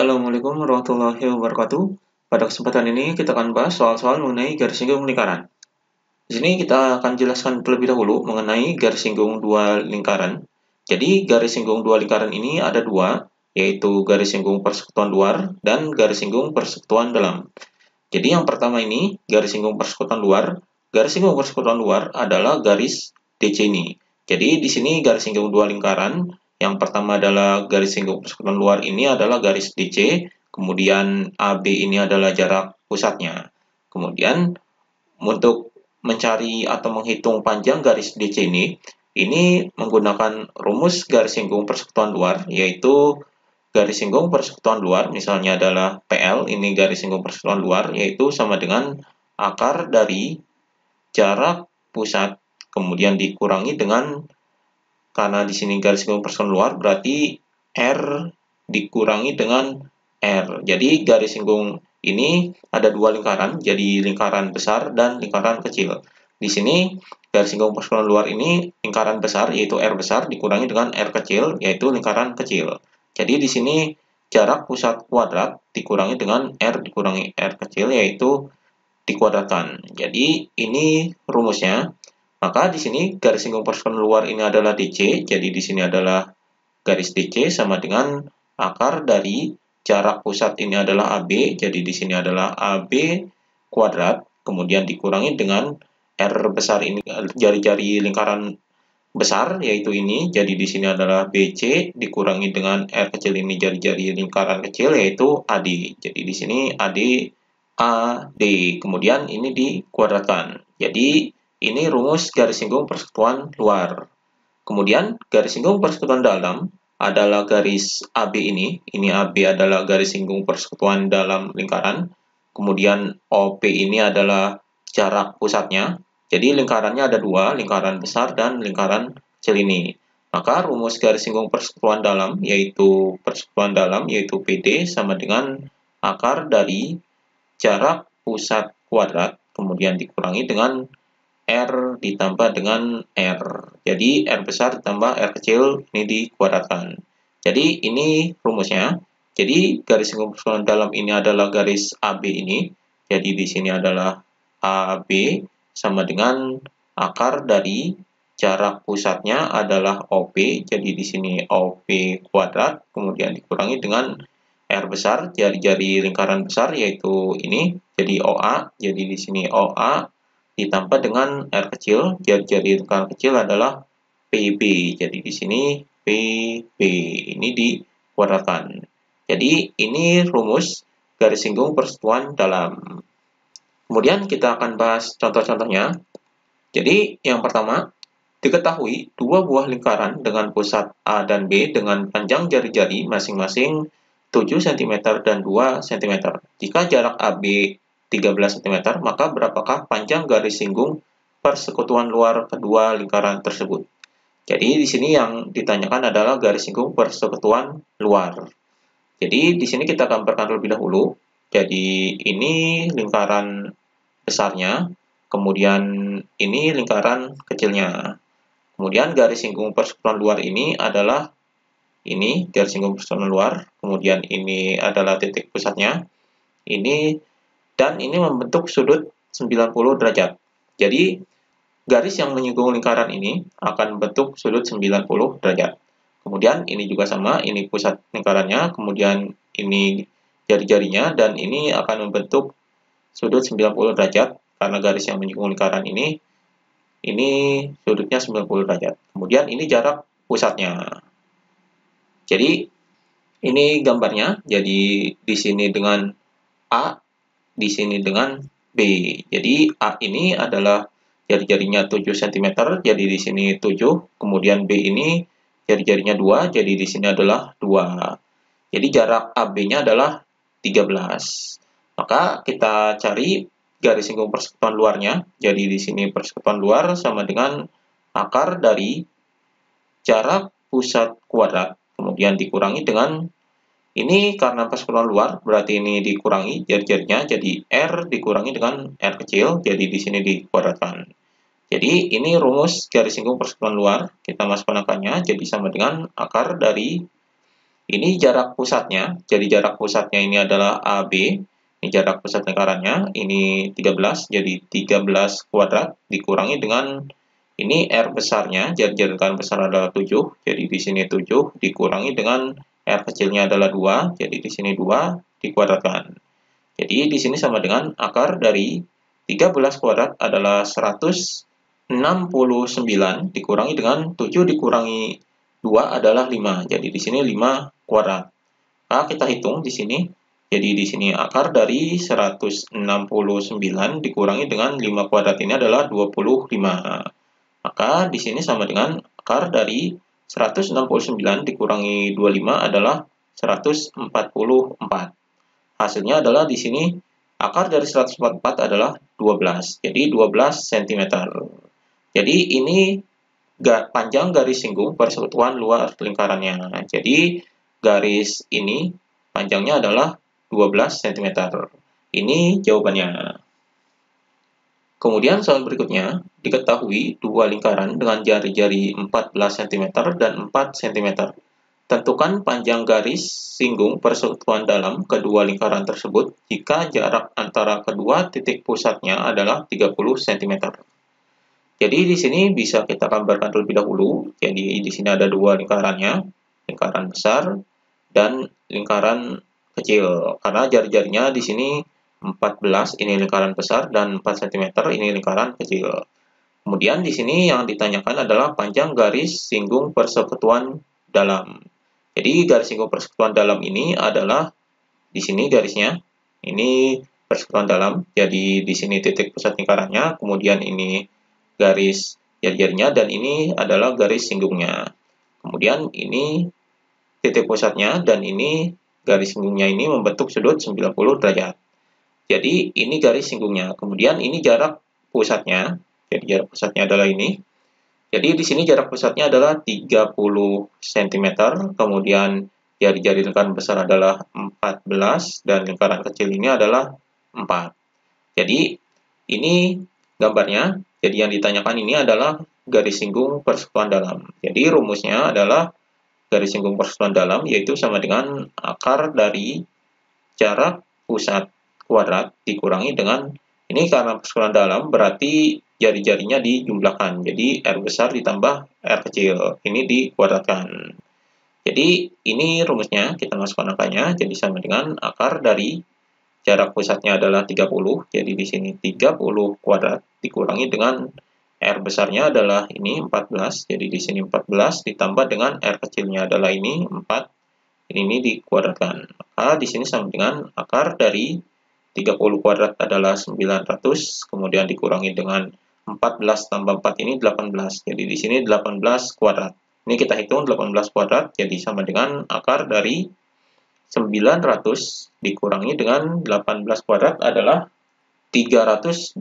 Assalamualaikum warahmatullahi wabarakatuh. Pada kesempatan ini kita akan bahas soal-soal mengenai garis singgung lingkaran. Di sini kita akan jelaskan terlebih dahulu mengenai garis singgung dua lingkaran. Jadi garis singgung dua lingkaran ini ada dua, yaitu garis singgung persekutuan luar dan garis singgung persekutuan dalam. Jadi yang pertama ini garis singgung persekutuan luar. Garis singgung persekutuan luar adalah garis DC ini. Jadi di sini garis singgung dua lingkaran. Yang pertama adalah garis singgung persekutuan luar ini adalah garis DC, kemudian AB ini adalah jarak pusatnya. Kemudian untuk mencari atau menghitung panjang garis DC ini menggunakan rumus garis singgung persekutuan luar, yaitu garis singgung persekutuan luar misalnya adalah PL, ini garis singgung persekutuan luar, yaitu sama dengan akar dari jarak pusat kemudian dikurangi dengan, karena di sini garis singgung persekutuan luar berarti R dikurangi dengan R. Jadi garis singgung ini ada dua lingkaran, jadi lingkaran besar dan lingkaran kecil. Di sini garis singgung persekutuan luar ini lingkaran besar yaitu R besar dikurangi dengan R kecil yaitu lingkaran kecil. Jadi di sini jarak pusat kuadrat dikurangi dengan R dikurangi R kecil yaitu dikuadratkan. Jadi ini rumusnya. Maka di sini garis singgung persekutuan luar ini adalah DC, jadi di sini adalah garis DC sama dengan akar dari jarak pusat ini adalah AB, jadi di sini adalah AB kuadrat, kemudian dikurangi dengan R besar ini, jari-jari lingkaran besar yaitu ini, jadi di sini adalah BC dikurangi dengan R kecil ini, jari-jari lingkaran kecil yaitu AD. Jadi di sini AD AD, kemudian ini dikuadratkan. Jadi ini rumus garis singgung persekutuan luar. Kemudian garis singgung persekutuan dalam adalah garis AB ini. Ini AB adalah garis singgung persekutuan dalam lingkaran. Kemudian OP ini adalah jarak pusatnya. Jadi lingkarannya ada dua, lingkaran besar dan lingkaran kecil ini. Maka rumus garis singgung persekutuan dalam yaitu PD sama dengan akar dari jarak pusat kuadrat kemudian dikurangi dengan R ditambah dengan R. Jadi R besar ditambah R kecil ini dikuadratkan. Jadi ini rumusnya. Jadi garis singgung persekutuan dalam ini adalah garis AB ini. Jadi di sini adalah AB sama dengan akar dari jarak pusatnya adalah OP. Jadi di sini OP kuadrat kemudian dikurangi dengan R besar, jari-jari lingkaran besar yaitu ini. Jadi OA. Jadi di sini OA ditambah dengan R kecil, jari-jari lingkaran kecil adalah PB. Jadi di sini PB ini dikuadratkan. Jadi ini rumus garis singgung persekutuan dalam. Kemudian kita akan bahas contoh-contohnya. Jadi yang pertama, diketahui dua buah lingkaran dengan pusat A dan B dengan panjang jari-jari masing-masing 7 cm dan 2 cm. Jika jarak AB 13 cm, maka berapakah panjang garis singgung persekutuan luar kedua lingkaran tersebut? Jadi di sini yang ditanyakan adalah garis singgung persekutuan luar. Jadi di sini kita gambarkan terlebih dahulu. Jadi ini lingkaran besarnya, kemudian ini lingkaran kecilnya. Kemudian garis singgung persekutuan luar ini adalah ini garis singgung persekutuan luar, kemudian ini adalah titik pusatnya. Ini dan ini membentuk sudut 90 derajat. Jadi, garis yang menyinggung lingkaran ini akan membentuk sudut 90 derajat. Kemudian, ini juga sama, ini pusat lingkarannya, kemudian ini jari-jarinya, dan ini akan membentuk sudut 90 derajat, karena garis yang menyinggung lingkaran ini sudutnya 90 derajat. Kemudian, ini jarak pusatnya. Jadi, ini gambarnya, jadi di sini dengan A, di sini dengan B. Jadi A ini adalah jari-jarinya 7 cm, jadi di sini 7. Kemudian B ini jari-jarinya 2, jadi di sini adalah 2. Jadi jarak AB-nya adalah 13. Maka kita cari garis singgung persekutuan luarnya. Jadi di sini persekutuan luar sama dengan akar dari jarak pusat kuadrat, kemudian dikurangi dengan ini, karena persekutuan luar, berarti ini dikurangi jari-jarinya, jadi R dikurangi dengan R kecil, jadi di sini dikuadratkan. Jadi ini rumus garis singgung persekutuan luar, kita masukkan angkanya, jadi sama dengan akar dari Ini jarak pusatnya, jadi jarak pusatnya ini adalah AB, ini jarak pusat lingkarannya, ini 13, jadi 13 kuadrat dikurangi dengan ini R besarnya, jadi lingkaran besar adalah 7, jadi di sini 7 dikurangi dengan R kecilnya adalah 2, jadi di sini 2 dikuadratkan. Jadi di sini sama dengan akar dari 13 kuadrat adalah 169 dikurangi dengan 7 dikurangi 2 adalah 5. Jadi di sini 5 kuadrat. Nah, kita hitung di sini. Jadi di sini akar dari 169 dikurangi dengan 5 kuadrat ini adalah 25. Maka di sini sama dengan akar dari 169 dikurangi 25 adalah 144. Hasilnya adalah di sini akar dari 144 adalah 12. Jadi 12 cm. Jadi ini panjang garis singgung persekutuan luar lingkarannya. Jadi garis ini panjangnya adalah 12 cm. Ini jawabannya. Kemudian soal berikutnya, diketahui dua lingkaran dengan jari-jari 14 cm dan 4 cm. Tentukan panjang garis singgung persekutuan dalam kedua lingkaran tersebut jika jarak antara kedua titik pusatnya adalah 30 cm. Jadi di sini bisa kita gambarkan terlebih dahulu. Jadi di sini ada dua lingkarannya, lingkaran besar dan lingkaran kecil. Karena jari-jarinya di sini 14, ini lingkaran besar, dan 4 cm ini lingkaran kecil. Kemudian di sini yang ditanyakan adalah panjang garis singgung persekutuan dalam. Jadi garis singgung persekutuan dalam ini adalah di sini garisnya. Ini persekutuan dalam. Jadi di sini titik pusat lingkarannya, kemudian ini garis jari-jarinya, dan ini adalah garis singgungnya. Kemudian ini titik pusatnya, dan ini garis singgungnya ini membentuk sudut 90 derajat. Jadi ini garis singgungnya. Kemudian ini jarak pusatnya. Jadi jarak pusatnya adalah ini. Jadi di sini jarak pusatnya adalah 30 cm, kemudian jari-jari lingkaran besar adalah 14 dan lingkaran kecil ini adalah 4. Jadi ini gambarnya. Jadi yang ditanyakan ini adalah garis singgung persekutuan dalam. Jadi rumusnya adalah garis singgung persekutuan dalam yaitu sama dengan akar dari jarak pusat kuadrat dikurangi dengan ini karena persekutuan dalam berarti jari-jarinya dijumlahkan. Jadi R besar ditambah R kecil. Ini dikuadratkan. Jadi ini rumusnya, kita masukkan angkanya. Jadi sama dengan akar dari jarak pusatnya adalah 30. Jadi di sini 30 kuadrat dikurangi dengan R besarnya adalah ini 14. Jadi di sini 14 ditambah dengan R kecilnya adalah ini 4. Ini dikuadratkan. Maka di sini sama dengan akar dari 30 kuadrat adalah 900, kemudian dikurangi dengan 14 tambah 4 ini 18. Jadi di sini 18 kuadrat. Ini kita hitung 18 kuadrat, jadi sama dengan akar dari 900 dikurangi dengan 18 kuadrat adalah 324.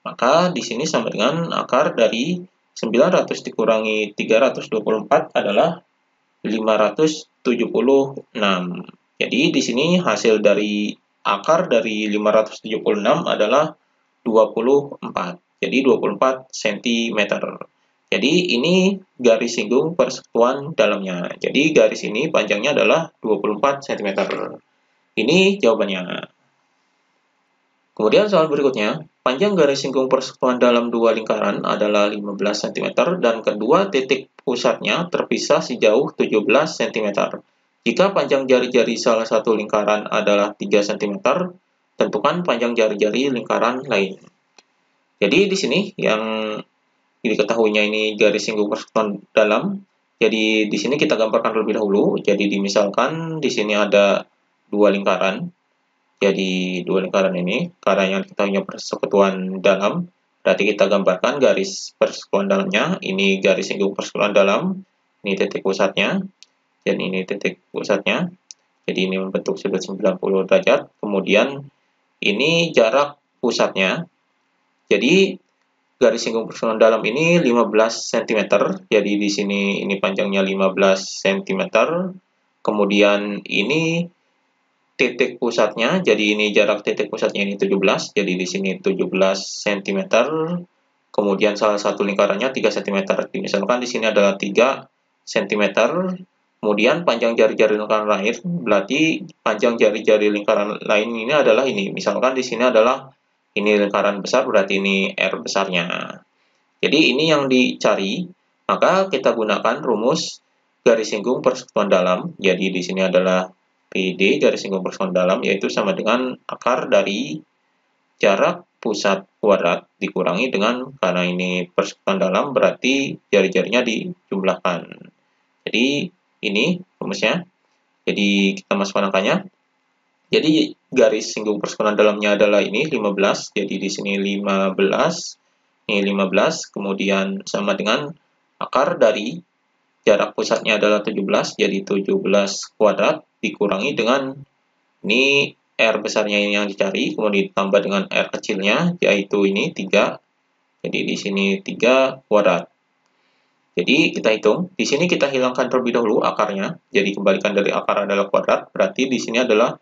Maka di sini sama dengan akar dari 900 dikurangi 324 adalah 576. Jadi di sini hasil dari akar dari 576 adalah 24. Jadi 24 cm. Jadi ini garis singgung persekutuan dalamnya. Jadi garis ini panjangnya adalah 24 cm. Ini jawabannya. Kemudian soal berikutnya, panjang garis singgung persekutuan dalam dua lingkaran adalah 15 cm dan kedua titik pusatnya terpisah sejauh 17 cm. Jika panjang jari-jari salah satu lingkaran adalah 3 cm, tentukan panjang jari-jari lingkaran lain. Jadi di sini yang diketahuinya ini garis singgung persekutuan dalam. Jadi di sini kita gambarkan terlebih dahulu. Jadi dimisalkan di sini ada dua lingkaran. Jadi dua lingkaran ini, karena yang diketahuinya persekutuan dalam, berarti kita gambarkan garis persekutuan dalamnya. Ini garis singgung persekutuan dalam, ini titik pusatnya, dan ini titik pusatnya. Jadi ini membentuk sudut 90 derajat. Kemudian ini jarak pusatnya. Jadi garis singgung persekutuan dalam ini 15 cm. Jadi di sini ini panjangnya 15 cm. Kemudian ini titik pusatnya, jadi ini jarak titik pusatnya ini 17, jadi di sini 17 cm. Kemudian salah satu lingkarannya 3 cm. Misalkan di sini adalah 3 cm. Kemudian panjang jari-jari lingkaran lain, berarti panjang jari-jari lingkaran lain ini adalah ini. Misalkan di sini adalah ini lingkaran besar, berarti ini R besarnya. Jadi ini yang dicari, maka kita gunakan rumus garis singgung persekutuan dalam. Jadi di sini adalah PD garis singgung persekutuan dalam, yaitu sama dengan akar dari jarak pusat kuadrat dikurangi dengan, karena ini persekutuan dalam berarti jari-jarinya dijumlahkan. Jadi ini rumusnya. Jadi kita masukkan angkanya. Jadi garis singgung persekutuan dalamnya adalah ini 15. Jadi di sini 15. Ini 15, kemudian sama dengan akar dari jarak pusatnya adalah 17. Jadi 17 kuadrat dikurangi dengan ini R besarnya yang dicari, kemudian ditambah dengan R kecilnya, yaitu ini 3. Jadi di sini 3 kuadrat. Jadi kita hitung, di sini kita hilangkan terlebih dahulu akarnya. Jadi kembalikan dari akar adalah kuadrat, berarti di sini adalah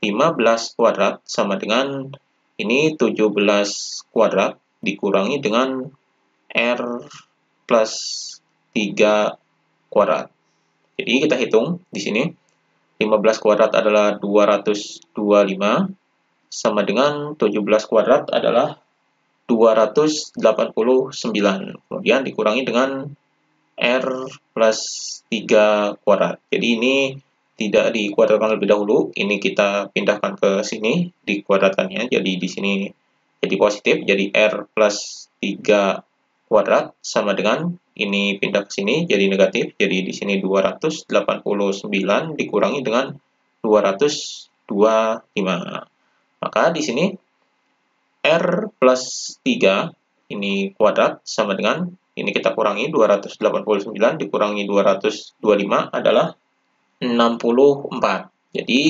15 kuadrat sama dengan ini 17 kuadrat dikurangi dengan R plus 3 kuadrat. Jadi kita hitung di sini 15 kuadrat adalah 225 sama dengan 17 kuadrat adalah 289. Kemudian dikurangi dengan R plus 3 kuadrat. Jadi ini tidak dikuadratkan lebih dahulu. Ini kita pindahkan ke sini, dikuadratkannya. Jadi di sini jadi positif. Jadi R plus 3 kuadrat sama dengan ini pindah ke sini jadi negatif. Jadi di sini 289 dikurangi dengan 225. Maka di sini R plus 3 ini kuadrat sama dengan ini kita kurangi 289 dikurangi 225 adalah 64. Jadi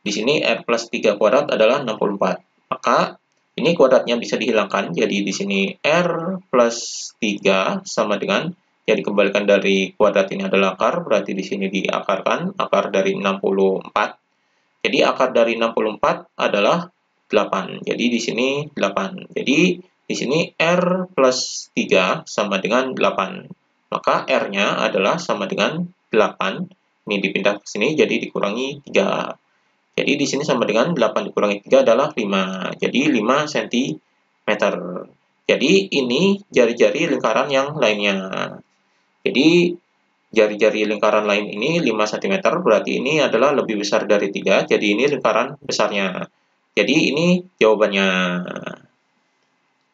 di sini R plus 3 kuadrat adalah 64. Maka ini kuadratnya bisa dihilangkan. Jadi di sini R plus 3 sama dengan, jadi kembalikan dari kuadrat ini adalah akar, berarti di sini diakarkan akar dari 64. Jadi akar dari 64 adalah 8. Jadi di sini 8. Jadi di sini R plus 3 sama dengan 8. Maka R-nya adalah sama dengan 8. Ini dipindah ke sini jadi dikurangi 3. Jadi di sini sama dengan 8 dikurangi 3 adalah 5. Jadi 5 cm. Jadi ini jari-jari lingkaran yang lainnya. Jadi jari-jari lingkaran lain ini 5 cm, berarti ini adalah lebih besar dari 3. Jadi ini lingkaran besarnya. Jadi ini jawabannya.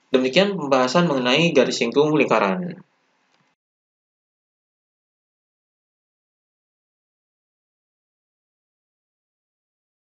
Demikian pembahasan mengenai garis singgung lingkaran.